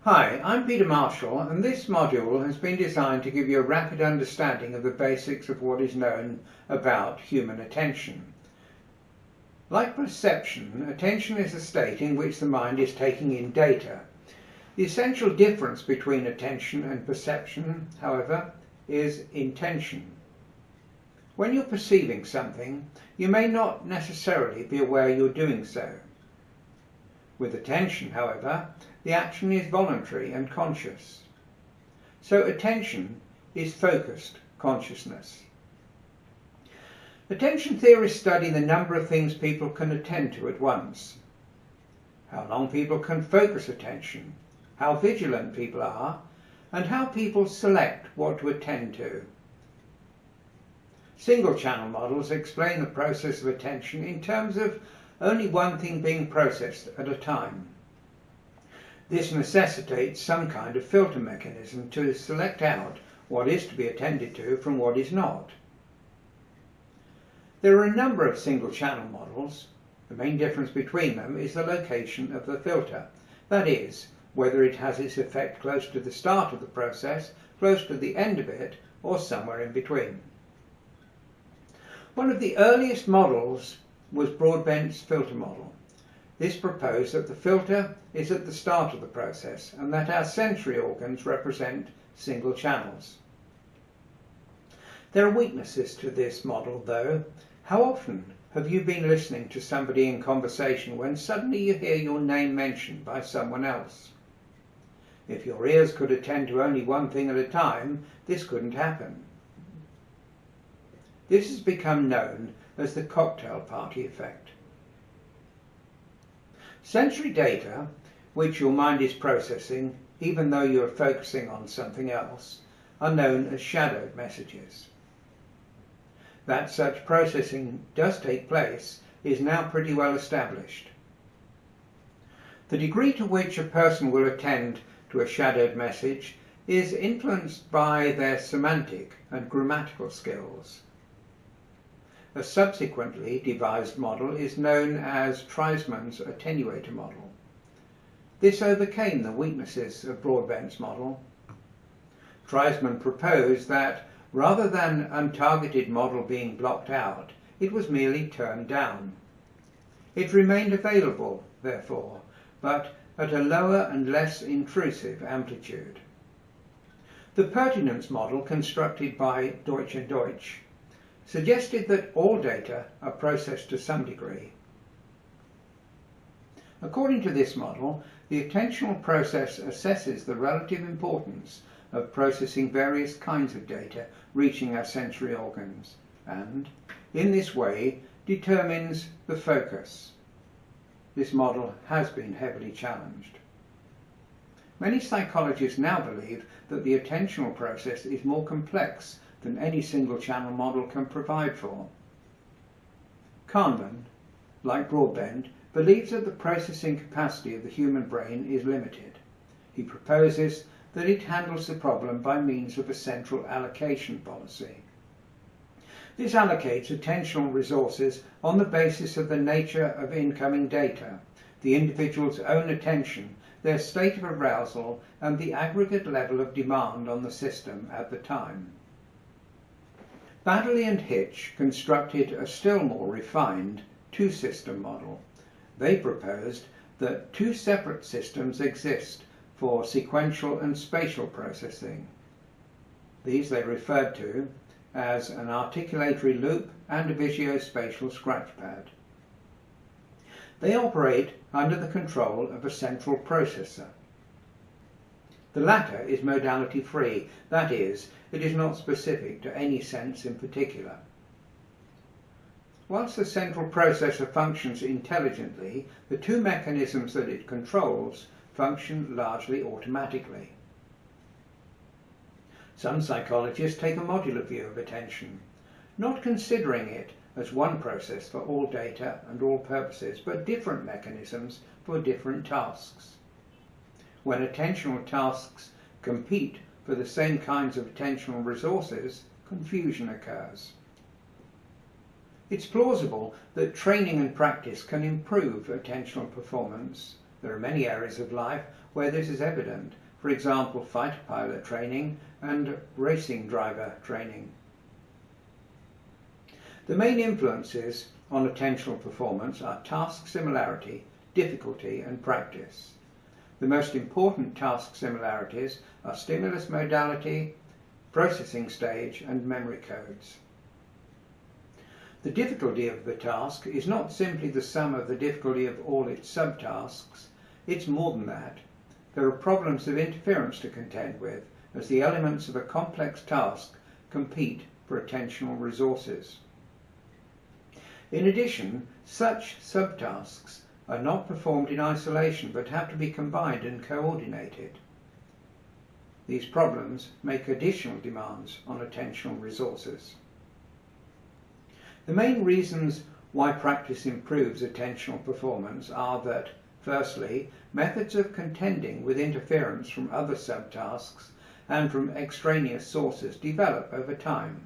Hi, I'm Peter Marshall, and this module has been designed to give you a rapid understanding of the basics of what is known about human attention. Like perception, attention is a state in which the mind is taking in data. The essential difference between attention and perception, however, is intention. When you're perceiving something, you may not necessarily be aware you're doing so. With attention, however, the action is voluntary and conscious. So attention is focused consciousness. Attention theorists study the number of things people can attend to at once, how long people can focus attention, how vigilant people are, and how people select what to attend to. Single-channel models explain the process of attention in terms of only one thing being processed at a time. This necessitates some kind of filter mechanism to select out what is to be attended to from what is not. There are a number of single-channel models. The main difference between them is the location of the filter, that is, whether it has its effect close to the start of the process, close to the end of it, or somewhere in between. One of the earliest models was Broadbent's filter model. This proposed that the filter is at the start of the process and that our sensory organs represent single channels. There are weaknesses to this model, though. How often have you been listening to somebody in conversation when suddenly you hear your name mentioned by someone else? If your ears could attend to only one thing at a time, this couldn't happen. This has become known as the cocktail party effect. Sensory data, which your mind is processing, even though you are focusing on something else, are known as shadowed messages. That such processing does take place is now pretty well established. The degree to which a person will attend to a shadowed message is influenced by their semantic and grammatical skills. A subsequently devised model is known as Treisman's attenuator model. This overcame the weaknesses of Broadbent's model. Treisman proposed that rather than untargeted model being blocked out, it was merely turned down. It remained available, therefore, but at a lower and less intrusive amplitude. The pertinence model constructed by Deutsch and Deutsch suggested that all data are processed to some degree. According to this model, the attentional process assesses the relative importance of processing various kinds of data reaching our sensory organs and, in this way, determines the focus. This model has been heavily challenged. Many psychologists now believe that the attentional process is more complex than any single-channel model can provide for. Kahneman, like Broadbent, believes that the processing capacity of the human brain is limited. He proposes that it handles the problem by means of a central allocation policy. This allocates attentional resources on the basis of the nature of incoming data, the individual's own attention, their state of arousal, and the aggregate level of demand on the system at the time. Baddeley and Hitch constructed a still more refined two-system model. They proposed that two separate systems exist for sequential and spatial processing. These they referred to as an articulatory loop and a visuospatial scratchpad. They operate under the control of a central processor. The latter is modality-free, that is, it is not specific to any sense in particular. Whilst the central processor functions intelligently, the two mechanisms that it controls function largely automatically. Some psychologists take a modular view of attention, not considering it as one process for all data and all purposes, but different mechanisms for different tasks. When attentional tasks compete for the same kinds of attentional resources, confusion occurs. It's plausible that training and practice can improve attentional performance, There are many areas of life where this is evident, for example fighter pilot training and racing driver training. The main influences on attentional performance are task similarity, difficulty and practice. The most important task similarities are stimulus modality, processing stage and memory codes. The difficulty of the task is not simply the sum of the difficulty of all its subtasks, it's more than that. There are problems of interference to contend with as the elements of a complex task compete for attentional resources. In addition, such subtasks are not performed in isolation but have to be combined and coordinated. These problems make additional demands on attentional resources. The main reasons why practice improves attentional performance are that, firstly, methods of contending with interference from other subtasks and from extraneous sources develop over time.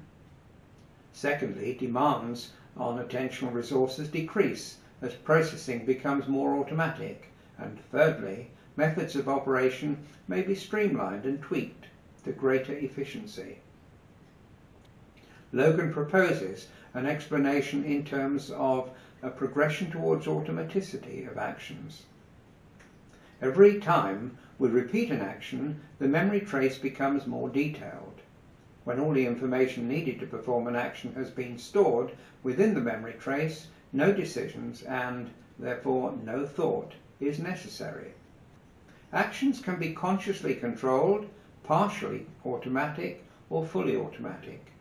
Secondly, demands on attentional resources decrease as processing becomes more automatic. And thirdly, methods of operation may be streamlined and tweaked to greater efficiency. Logan proposes an explanation in terms of a progression towards automaticity of actions. Every time we repeat an action, the memory trace becomes more detailed. When all the information needed to perform an action has been stored within the memory trace, no decisions and, therefore, no thought is necessary. Actions can be consciously controlled, partially automatic, or fully automatic.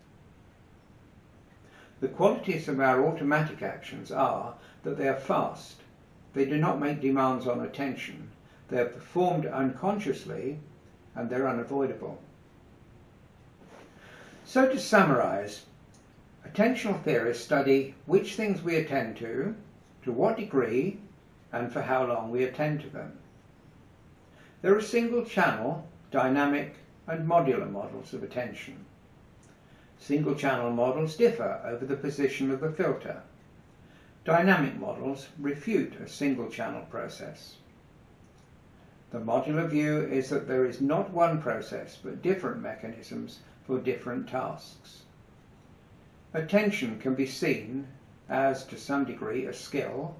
The qualities of our automatic actions are that they are fast, they do not make demands on attention, they are performed unconsciously, and they're unavoidable. So to summarize, attentional theorists study which things we attend to what degree, and for how long we attend to them. There are single-channel, dynamic, and modular models of attention. Single-channel models differ over the position of the filter. Dynamic models refute a single-channel process. The modular view is that there is not one process, but different mechanisms for different tasks. Attention can be seen as, to some degree, a skill,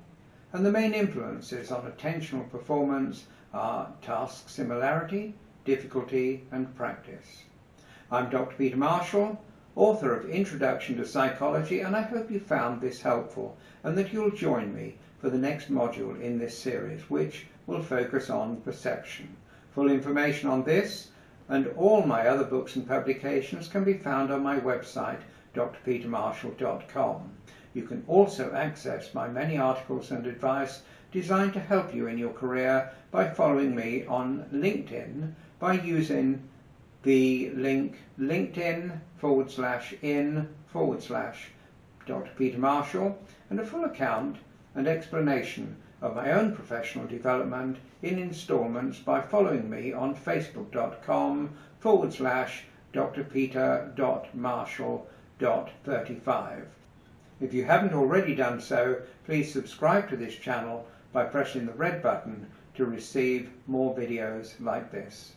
and the main influences on attentional performance are task similarity, difficulty, and practice. I'm Dr. Peter Marshall, author of Introduction to Psychology, and I hope you found this helpful and that you'll join me for the next module in this series, which will focus on perception. Full information on this and all my other books and publications can be found on my website, drpetermarshall.com. You can also access my many articles and advice designed to help you in your career by following me on LinkedIn by using the link linkedin/in/Dr. Peter Marshall, and a full account and explanation of my own professional development in installments by following me on facebook.com/drpeter.marshall.35. If you haven't already done so, please subscribe to this channel by pressing the red button to receive more videos like this.